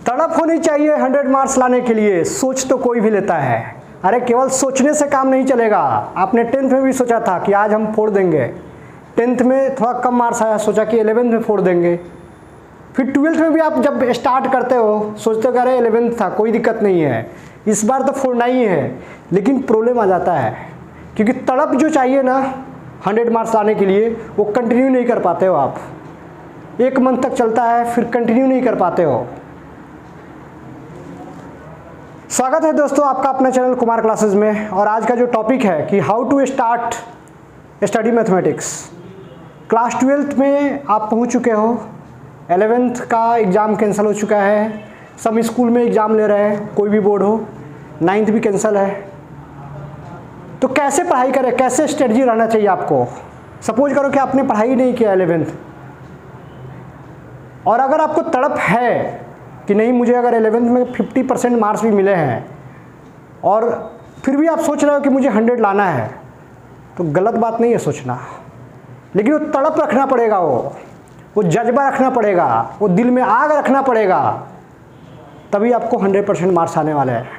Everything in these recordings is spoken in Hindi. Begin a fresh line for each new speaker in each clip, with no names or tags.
तड़प होनी चाहिए 100 मार्क्स लाने के लिए। सोच तो कोई भी लेता है, अरे केवल सोचने से काम नहीं चलेगा। आपने 10th में भी सोचा था कि आज हम फोड़ देंगे, 10th में थोड़ा कम मार्क्स आया, सोचा कि 11th में फोड़ देंगे। फिर 12th में भी आप जब स्टार्ट करते हो सोचते हो कि अरे 11th था, कोई दिक्कत नहीं है, इस बार तो फोड़ना ही है। लेकिन प्रॉब्लम आ जाता है, क्योंकि तड़प जो चाहिए ना 100 मार्क्स लाने के लिए, वो कंटिन्यू नहीं कर पाते हो आप। 1 मंथ तक चलता है, फिर कंटिन्यू नहीं कर पाते हो। स्वागत है दोस्तों आपका अपना चैनल कुमार क्लासेस में। और आज का जो टॉपिक है कि how to start study mathematics. Class 12th में आप पहुंच चुके हो, 11th का एग्ज़ाम कैंसिल हो चुका है, सब स्कूल में एग्ज़ाम ले रहे हैं, कोई भी बोर्ड हो, 9th भी कैंसिल है। तो कैसे पढ़ाई करें, कैसे स्ट्रेटजी रहना चाहिए आपको। सपोज करो कि आपने पढ़ाई नहीं किया 11th, और अगर आपको तड़प है कि नहीं मुझे अगर 11th में 50% मार्क्स भी मिले हैं और फिर भी आप सोच रहे हो कि मुझे 100 लाना है, तो गलत बात नहीं है सोचना। लेकिन वो तड़प रखना पड़ेगा, वो जज्बा रखना पड़ेगा, वो दिल में आग रखना पड़ेगा, तभी आपको 100% मार्क्स आने वाले हैं।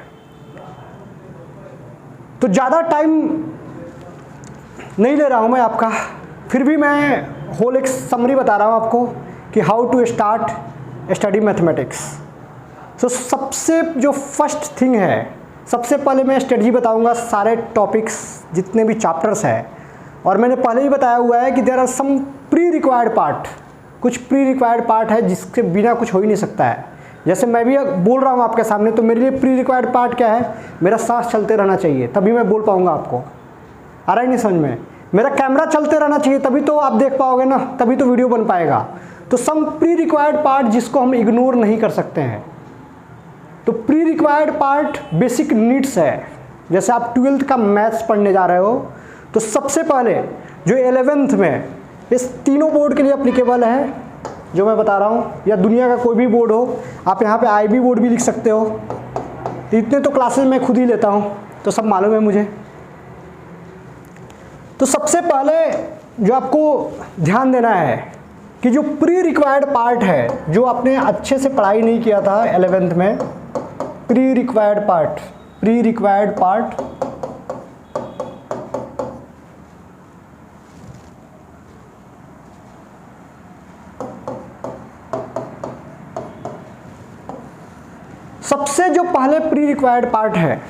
तो ज़्यादा टाइम नहीं ले रहा हूँ मैं आपका, फिर भी मैं होल एक समरी बता रहा हूँ आपको कि how to start study mathematics. तो सबसे जो फर्स्ट थिंग है, सबसे पहले मैं स्ट्रेटजी बताऊंगा सारे टॉपिक्स जितने भी चैप्टर्स हैं। और मैंने पहले ही बताया हुआ है कि there are some pre required part, कुछ प्री रिक्वायर्ड पार्ट है जिसके बिना कुछ हो ही नहीं सकता है। जैसे मैं भी बोल रहा हूँ आपके सामने, तो मेरे लिए प्री रिक्वायर्ड पार्ट क्या है, मेरा सांस चलते रहना चाहिए, तभी मैं बोल पाऊँगा आपको। आ रहा है नहीं समझ में? मेरा कैमरा चलते रहना चाहिए, तभी तो आप देख पाओगे ना, तभी तो वीडियो बन पाएगा। तो सम प्री रिक्वायर्ड पार्ट जिसको हम इग्नोर नहीं कर सकते हैं। तो pre required part basic needs है। जैसे आप 12th का मैथ्स पढ़ने जा रहे हो, तो सबसे पहले जो 11th में इस तीनों बोर्ड के लिए एप्लीकेबल है जो मैं बता रहा हूँ, या दुनिया का कोई भी बोर्ड हो, आप यहाँ पे IB बोर्ड भी लिख सकते हो। इतने तो क्लासेस मैं खुद ही लेता हूँ, तो सब मालूम है मुझे। तो सबसे पहले जो आपको ध्यान देना है कि जो प्री रिक्वायर्ड पार्ट है, जो आपने अच्छे से पढ़ाई नहीं किया था 11th में, प्री रिक्वायर्ड पार्ट सबसे जो पहले प्री रिक्वायर्ड पार्ट है,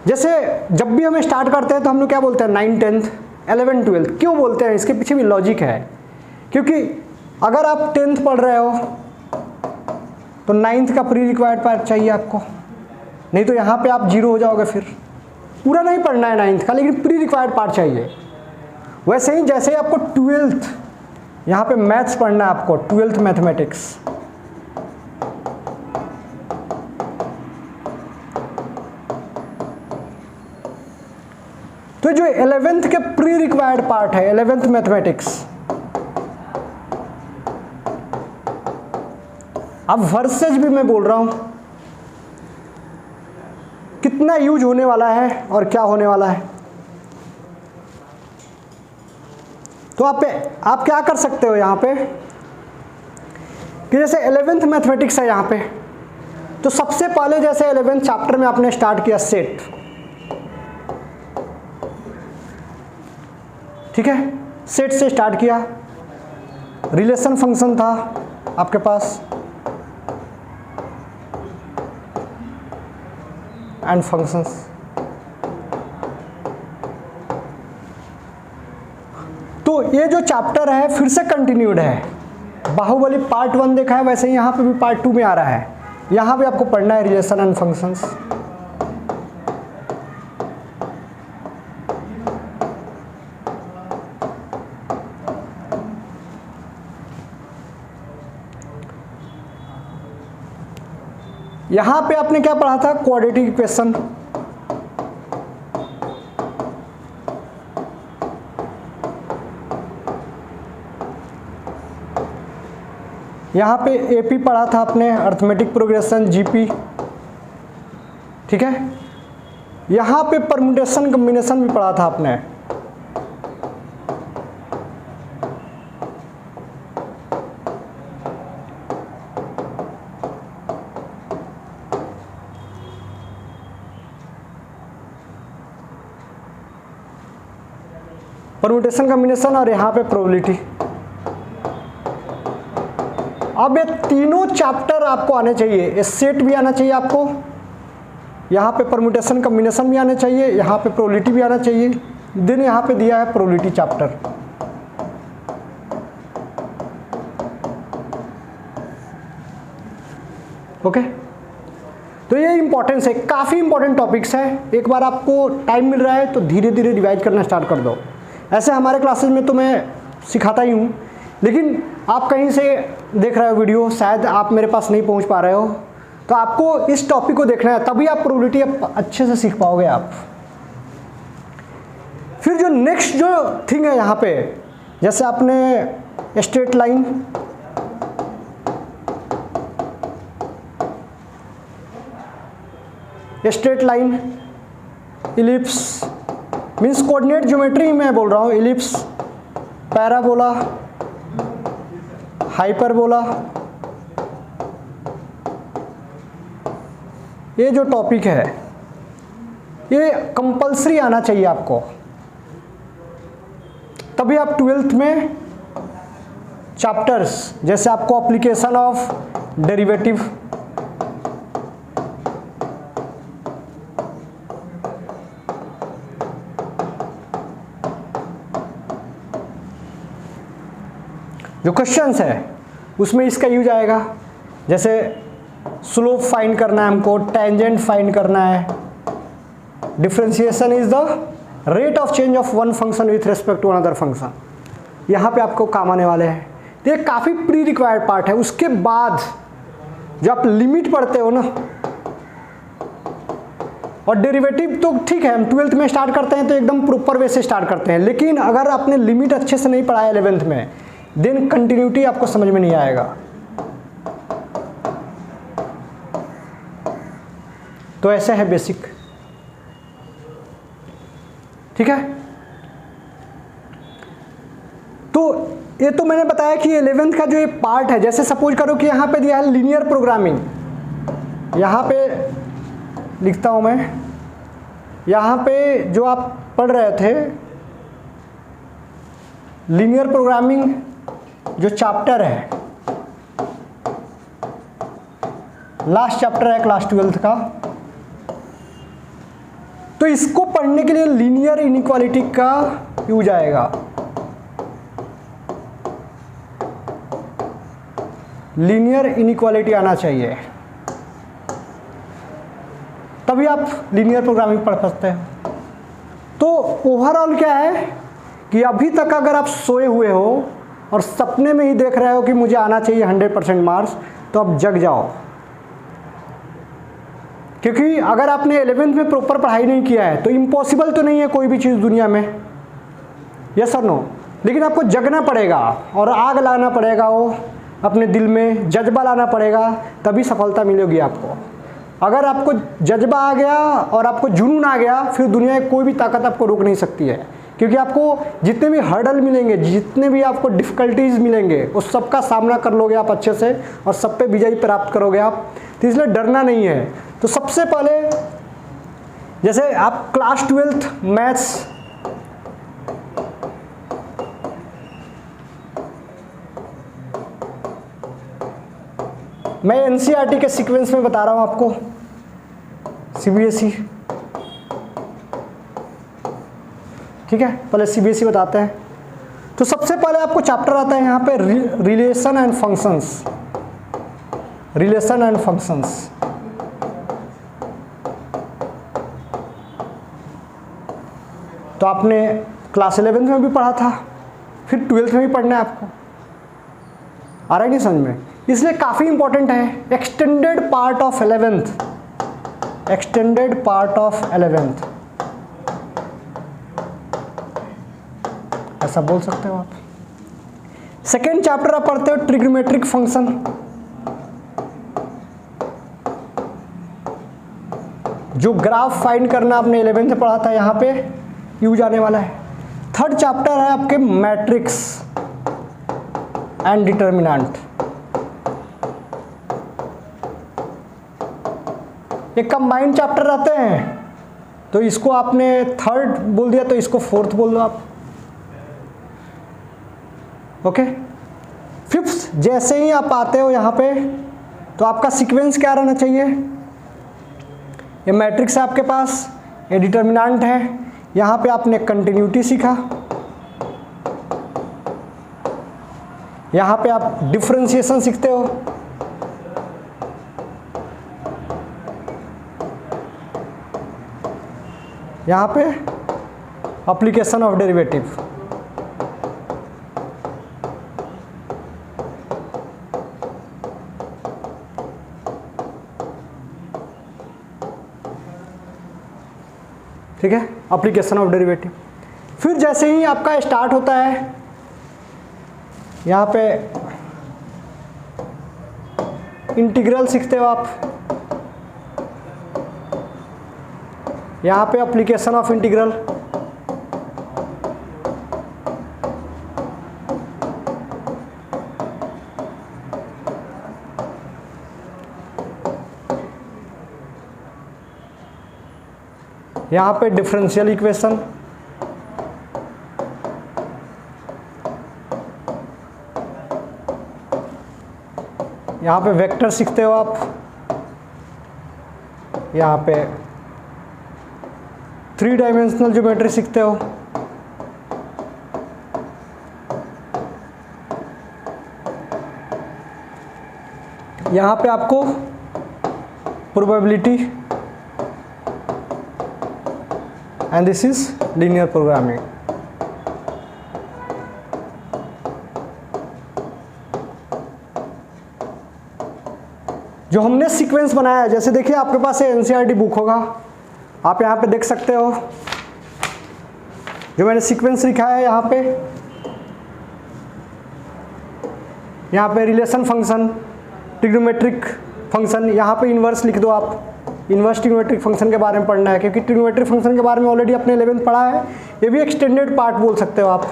जैसे जब भी हमें स्टार्ट करते हैं तो हम लोग क्या बोलते हैं, 9th 10th 11th 12th क्यों बोलते हैं, इसके पीछे भी लॉजिक है। क्योंकि अगर आप 10th पढ़ रहे हो तो 9th का प्री रिक्वायर्ड पार्ट चाहिए आपको, नहीं तो यहाँ पे आप 0 हो जाओगे। फिर पूरा नहीं पढ़ना है 9th का, लेकिन प्री रिक्वायर्ड पार्ट चाहिए। वैसे ही जैसे ही आपको 12th यहाँ पे मैथ्स पढ़ना है, आपको 12th मैथमेटिक्स, तो जो 11th के प्री रिक्वायर्ड पार्ट है 11th मैथमेटिक्स, अब वर्सेज भी मैं बोल रहा हूं कितना यूज होने वाला है और क्या होने वाला है। तो आप क्या कर सकते हो यहाँ पे कि जैसे 11th मैथमेटिक्स है यहाँ पे, तो सबसे पहले जैसे 11th चैप्टर में आपने स्टार्ट किया सेट, ठीक है, सेट से स्टार्ट किया। रिलेशन फंक्शन था आपके पास एंड फंक्शंस। तो ये जो चैप्टर है फिर से कंटिन्यूड है। बाहुबली पार्ट 1 देखा है, वैसे ही यहाँ पे भी पार्ट 2 में आ रहा है। यहाँ भी आपको पढ़ना है रिलेशन एंड फंक्शंस। यहाँ पे आपने क्या पढ़ा था, क्वाड्रेटिक इक्वेशन। यहाँ पे AP पढ़ा था आपने, अर्थमेटिक प्रोग्रेशन, GP, ठीक है। यहाँ पे परम्यूटेशन कॉम्बिनेशन भी पढ़ा था आपने। परम्यूटेशन कॉम्बिनेशन और यहाँ पे प्रोबेबिलिटी। अब ये तीनों चैप्टर आपको आने चाहिए, ये सेट भी आना चाहिए आपको, यहाँ पे परम्यूटेशन कॉम्बिनेशन भी आने चाहिए, यहाँ पे प्रोबेबिलिटी भी आना चाहिए। देन यहाँ पे दिया है प्रोबेबिलिटी चैप्टर। ओके, तो ये इंपॉर्टेंस है, काफ़ी इंपॉर्टेंट टॉपिक्स है। एक बार आपको टाइम मिल रहा है तो धीरे धीरे रिवाइज करना स्टार्ट कर दो। ऐसे हमारे क्लासेस में तो मैं सिखाता ही हूँ, लेकिन आप कहीं से देख रहे हो वीडियो, शायद आप मेरे पास नहीं पहुँच पा रहे हो, तो आपको इस टॉपिक को देखना है, तभी आप प्रोबेबिलिटी अच्छे से सीख पाओगे आप। फिर जो नेक्स्ट जो थिंग है यहाँ पे, जैसे आपने straight line, straight line, ellipse, means coordinate geometry में बोल रहा हूँ, इलिप्स, पैराबोला, हाइपरबोला, ये जो टॉपिक है ये कंपलसरी आना चाहिए आपको, तभी आप 12th में चैप्टर्स, जैसे आपको एप्लीकेशन ऑफ डेरिवेटिव, जो क्वेश्चंस है उसमें इसका यूज आएगा। जैसे स्लोप फाइंड करना है हमको, टेंजेंट फाइंड करना है, differentiation is the rate of change of one function with respect to another function, यहाँ पे आपको काम आने वाले हैं। तो ये काफ़ी प्री रिक्वायर्ड पार्ट है। उसके बाद जब आप लिमिट पढ़ते हो ना, और डेरिवेटिव तो ठीक है, हम 12th में स्टार्ट करते हैं तो एकदम प्रॉपर वे से स्टार्ट करते हैं, लेकिन अगर आपने लिमिट अच्छे से नहीं पढ़ाया 11th में, देन कंटिन्यूटी आपको समझ में नहीं आएगा। तो ऐसे है बेसिक, ठीक है। तो ये तो मैंने बताया कि 11th का जो ये पार्ट है, जैसे सपोज करो कि यहाँ पे दिया है लीनियर प्रोग्रामिंग, यहाँ पे लिखता हूँ मैं, यहाँ पे जो आप पढ़ रहे थे लीनियर प्रोग्रामिंग जो चैप्टर है, लास्ट चैप्टर है क्लास 12th का, तो इसको पढ़ने के लिए लीनियर इनइक्वालिटी का यूज आएगा। लीनियर इनइक्वालिटी आना चाहिए, तभी आप लीनियर प्रोग्रामिंग पढ़ सकते हैं। तो ओवरऑल क्या है कि अभी तक अगर आप सोए हुए हो और सपने में ही देख रहे हो कि मुझे आना चाहिए 100% मार्क्स, तो अब जग जाओ, क्योंकि अगर आपने 11th में प्रॉपर पढ़ाई नहीं किया है तो इम्पॉसिबल तो नहीं है कोई भी चीज़ दुनिया में, यस और नो, लेकिन आपको जगना पड़ेगा और आग लाना पड़ेगा, वो अपने दिल में जज्बा लाना पड़ेगा, तभी सफलता मिलेगी आपको। अगर आपको जज्बा आ गया और आपको जुनून आ गया, फिर दुनिया की कोई भी ताकत आपको रोक नहीं सकती है, क्योंकि आपको जितने भी हर्डल मिलेंगे, जितने भी आपको डिफ़िकल्टीज मिलेंगे, उस सब का सामना कर लोगे आप अच्छे से और सब पे विजय प्राप्त करोगे आप। तो इसलिए डरना नहीं है। तो सबसे पहले जैसे आप क्लास 12th मैथ्स, मैं एनसीईआरटी के सीक्वेंस में बता रहा हूं आपको, सीबीएसई, ठीक है, पहले सीबीएसई बताते हैं। तो सबसे पहले आपको चैप्टर आता है यहाँ पे relation and functions, relation and functions. तो आपने क्लास 11th में भी पढ़ा था, फिर 12th में भी पढ़ना है आपको, आ रहा है नहीं समझ में? इसलिए काफ़ी इंपॉर्टेंट है। Extended part of 11th, extended part of 11th, ऐसा बोल सकते हो आप। सेकेंड चैप्टर आप पढ़ते हो ट्रिग्नोमेट्रिक फंक्शन, जो ग्राफ फाइंड करना आपने 11th में पढ़ा था, यहाँ पे यूज आने वाला है। थर्ड चैप्टर है आपके मैट्रिक्स एंड डिटर्मिनेंट, ये कंबाइंड चैप्टर रहते हैं, तो इसको आपने थर्ड बोल दिया तो इसको फोर्थ बोल दो आप, ओके। फिफ्थ, जैसे ही आप आते हो यहाँ पे तो आपका सीक्वेंस क्या रहना चाहिए, ये मैट्रिक्स है आपके पास, ये डिटर्मिनेंट है, यहाँ पे आपने कंटिन्यूटी सीखा, यहाँ पे आप डिफरेंशिएशन सीखते हो, यहाँ पे एप्लीकेशन ऑफ डेरिवेटिव, ठीक है, एप्लीकेशन ऑफ डेरिवेटिव। फिर जैसे ही आपका स्टार्ट होता है यहाँ पे इंटीग्रल सीखते हो आप, यहाँ पे एप्लीकेशन ऑफ इंटीग्रल, यहाँ पे डिफरेंशियल इक्वेशन, यहाँ पे वेक्टर सीखते हो आप, यहाँ पे 3 डायमेंशनल ज्योमेट्री सीखते हो, यहाँ पे आपको probability and this is linear programming. जो हमने सीक्वेंस बनाया है, जैसे देखिए आपके पास एनसीईआरटी बुक होगा, आप यहाँ पे देख सकते हो जो मैंने सीक्वेंस लिखा है, यहाँ पे रिलेशन फंक्शन, ट्रिग्नोमेट्रिक फंक्शन, यहाँ पे इन्वर्स लिख दो आप, इन्वर्स ट्रिग्नोमेट्रिक फंक्शन के बारे में पढ़ना है, क्योंकि ट्रिग्नोमेट्रिक फंक्शन के बारे में ऑलरेडी अपने 11th पढ़ा है, ये भी एक्सटेंडेड पार्ट बोल सकते हो आप,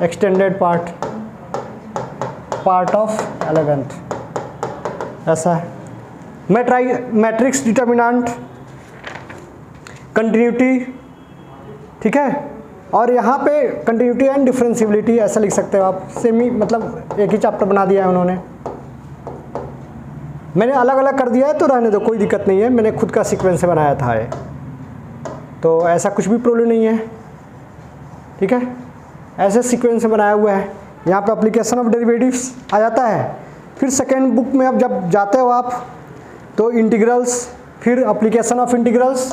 एक्सटेंडेड पार्ट ऑफ 11th, ऐसा है। मैट्रिक्स डिटर्मिनेंट, कंटिन्यूटी, ठीक है, और यहाँ पे कंटिन्यूटी एंड डिफरेंशिएबिलिटी ऐसा लिख सकते हो आप, सेमी मतलब एक ही चैप्टर बना दिया है उन्होंने, मैंने अलग अलग कर दिया है तो रहने दो, कोई दिक्कत नहीं है, मैंने खुद का सीक्वेंस से बनाया था ये, तो ऐसा कुछ भी प्रॉब्लम नहीं है, ठीक है, ऐसे सीक्वेंस से बनाया हुआ है। यहाँ पे एप्लीकेशन ऑफ डेरिवेटिव्स आ जाता है। फिर सेकेंड बुक में अब जब जाते हो आप तो इंटीग्रल्स, फिर एप्लीकेशन ऑफ इंटीग्रल्स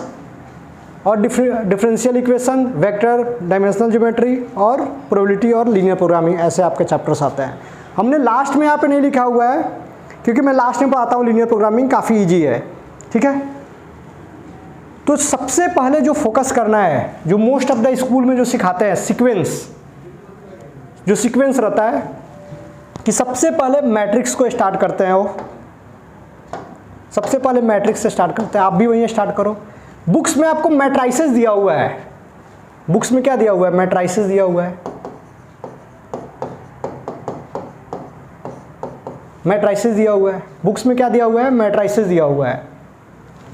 और differential equation, vector, dimensional geometry और प्रोबेबिलिटी और लीनियर प्रोग्रामिंग, ऐसे आपके चैप्टर्स आते हैं। हमने लास्ट में यहाँ पे नहीं लिखा हुआ है क्योंकि मैं लास्ट में पढ़ाता हूँ, लीनियर प्रोग्रामिंग काफ़ी ईजी है, ठीक है। तो सबसे पहले जो फोकस करना है, जो मोस्ट ऑफ द स्कूल में जो सिखाते हैं सीक्वेंस, जो सीक्वेंस रहता है कि सबसे पहले मैट्रिक्स को स्टार्ट करते हैं, वो सबसे पहले मैट्रिक्स से स्टार्ट करते हैं, आप भी वहीं स्टार्ट करो। बुक्स में आपको मैट्राइसेस दिया हुआ है, बुक्स में क्या दिया हुआ है, मैट्राइसेस दिया हुआ है, मैट्राइसेस दिया हुआ है, बुक्स में क्या दिया हुआ है, मैट्राइसेस दिया हुआ है।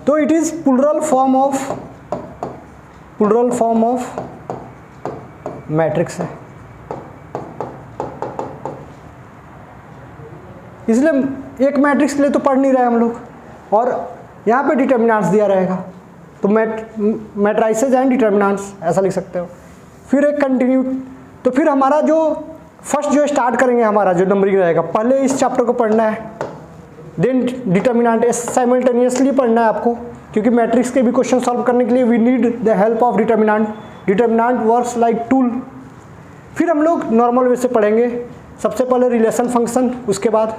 तो it is plural form of matrix है, इसलिए एक मैट्रिक्स के लिए तो पढ़ नहीं रहे हम लोग, और यहाँ पे डिटर्मिनेंट्स दिया रहेगा, तो मैट्राइसेस एंड डिटर्मिनेंट्स ऐसा लिख सकते हो। फिर एक कंटिन्यू, तो फिर हमारा जो फर्स्ट जो स्टार्ट करेंगे, हमारा जो नंबरिंग रहेगा, पहले इस चैप्टर को पढ़ना है, देन डिटर्मिनेंट साइमल्टेनियसली पढ़ना है आपको, क्योंकि मैट्रिक्स के भी क्वेश्चन सॉल्व करने के लिए we need the help of determinant, determinant works like tool. फिर हम लोग नॉर्मल वे से पढ़ेंगे, सबसे पहले रिलेशन फंक्शन, उसके बाद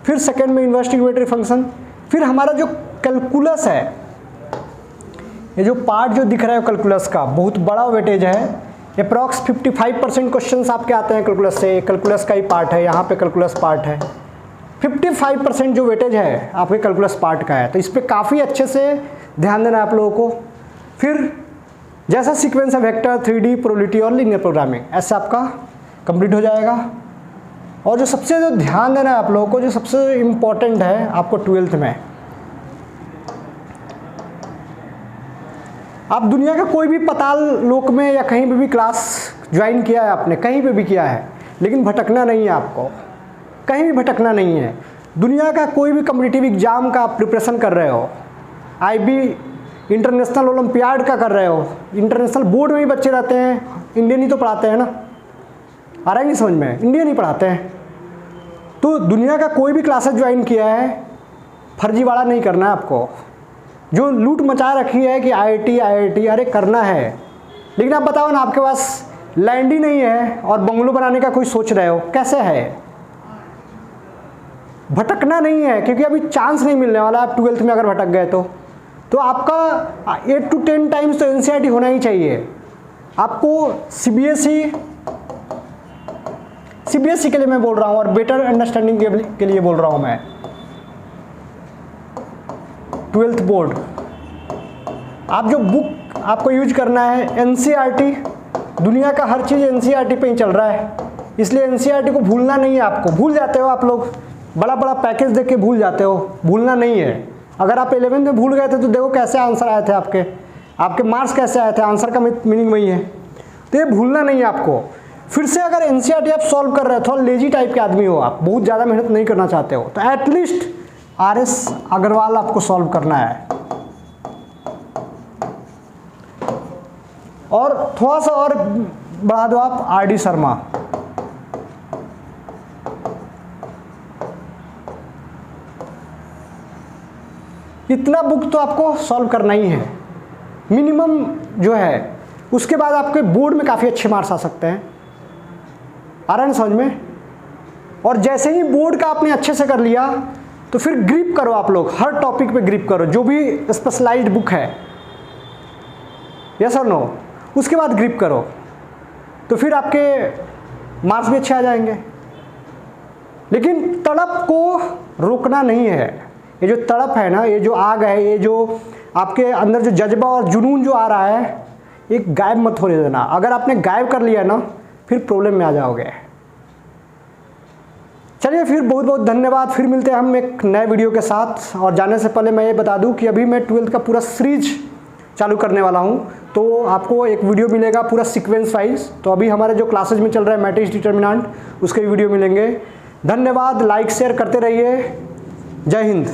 फिर सेकेंड में इन्वर्स ट्रिग्नोमेट्रिक फंक्शन, फिर हमारा जो कैलकुलस है, ये जो पार्ट जो दिख रहा है कैलकुलस का बहुत बड़ा वेटेज है, अप्रॉक्स 55% क्वेश्चन आपके आते हैं कैलकुलस से, कैलकुलस का ही पार्ट है, यहाँ पे कैलकुलस पार्ट है, 55% जो वेटेज है आपके कैलकुलस पार्ट का है, तो इस पर काफ़ी अच्छे से ध्यान देना है आप लोगों को। फिर जैसा सीक्वेंस है वेक्टर, 3D, प्रोबेबिलिटी और लीनियर प्रोग्रामिंग, ऐसे आपका कंप्लीट हो जाएगा। और जो सबसे जो ध्यान देना है आप लोगों को, जो सबसे इम्पॉर्टेंट है आपको 12th में, आप दुनिया का कोई भी पाताल लोक में या कहीं पे भी क्लास ज्वाइन किया है आपने, कहीं पे भी किया है, लेकिन भटकना नहीं है आपको, कहीं भी भटकना नहीं है। दुनिया का कोई भी कॉम्पिटिटिव एग्ज़ाम का आप प्रिपरेशन कर रहे हो, IB इंटरनेशनल ओलंपियाड का कर रहे हो, इंटरनेशनल बोर्ड में भी बच्चे रहते हैं, इंडियन ही तो पढ़ाते हैं ना, आ रहा है नहीं समझ में, इंडियन ही पढ़ाते हैं। तो दुनिया का कोई भी क्लासेस ज्वाइन किया है, फर्जीवाड़ा नहीं करना है आपको। जो लूट मचा रखी है कि IIT अरे करना है, लेकिन आप बताओ ना, आपके पास लैंड ही नहीं है और बंगलो बनाने का कोई सोच रहे हो, कैसे है? भटकना नहीं है, क्योंकि अभी चांस नहीं मिलने वाला। आप 12th में अगर भटक गए तो आपका 8 to 10 टाइम्स तो NCERT होना ही चाहिए। आपको CBSE के लिए मैं बोल रहा हूँ, और बेटर अंडरस्टैंडिंग के लिए बोल रहा हूँ मैं। 12th बोर्ड, आप जो बुक आपको यूज करना है NCERT, दुनिया का हर चीज़ NCERT पे ही चल रहा है, इसलिए NCERT को भूलना नहीं है आपको। भूल जाते हो आप लोग, बड़ा बड़ा पैकेज देख के भूल जाते हो, भूलना नहीं है। अगर आप 11th में भूल गए थे तो देखो कैसे आंसर आए थे, आपके मार्क्स कैसे आए थे, आंसर का मीनिंग वही है। तो ये भूलना नहीं है आपको। फिर से अगर NCERT आप सॉल्व कर रहे हो, थोड़ा लेजी टाइप के आदमी हो आप, बहुत ज़्यादा मेहनत नहीं करना चाहते हो, तो एटलीस्ट RS अग्रवाल आपको सॉल्व करना है, और थोड़ा सा और बढ़ा दो आप RD शर्मा। इतना बुक तो आपको सॉल्व करना ही है मिनिमम जो है। उसके बाद आपके बोर्ड में काफ़ी अच्छे मार्क्स आ सकते हैं, आ रहा है ना समझ में। और जैसे ही बोर्ड का आपने अच्छे से कर लिया तो फिर ग्रिप करो आप लोग, हर टॉपिक पे ग्रिप करो, जो भी स्पेशलाइज्ड बुक है, यस और नो, उसके बाद ग्रिप करो, तो फिर आपके मार्क्स भी अच्छे आ जाएंगे। लेकिन तड़प को रोकना नहीं है। ये जो तड़प है ना, ये जो आग है, ये जो आपके अंदर जो जज्बा और जुनून जो आ रहा है, ये गायब मत होने देना। अगर आपने गायब कर लिया ना, फिर प्रॉब्लम में आ जाओगे। चलिए फिर बहुत बहुत धन्यवाद। फिर मिलते हैं हम एक नए वीडियो के साथ। और जाने से पहले मैं ये बता दूं कि अभी मैं 12th का पूरा सीरीज चालू करने वाला हूं, तो आपको एक वीडियो मिलेगा पूरा सीक्वेंस वाइज। तो अभी हमारे जो क्लासेज में चल रहा है मैट्रिक्स डिटर्मिनेंट, उसके वीडियो मिलेंगे। धन्यवाद, लाइक शेयर करते रहिए। जय हिंद।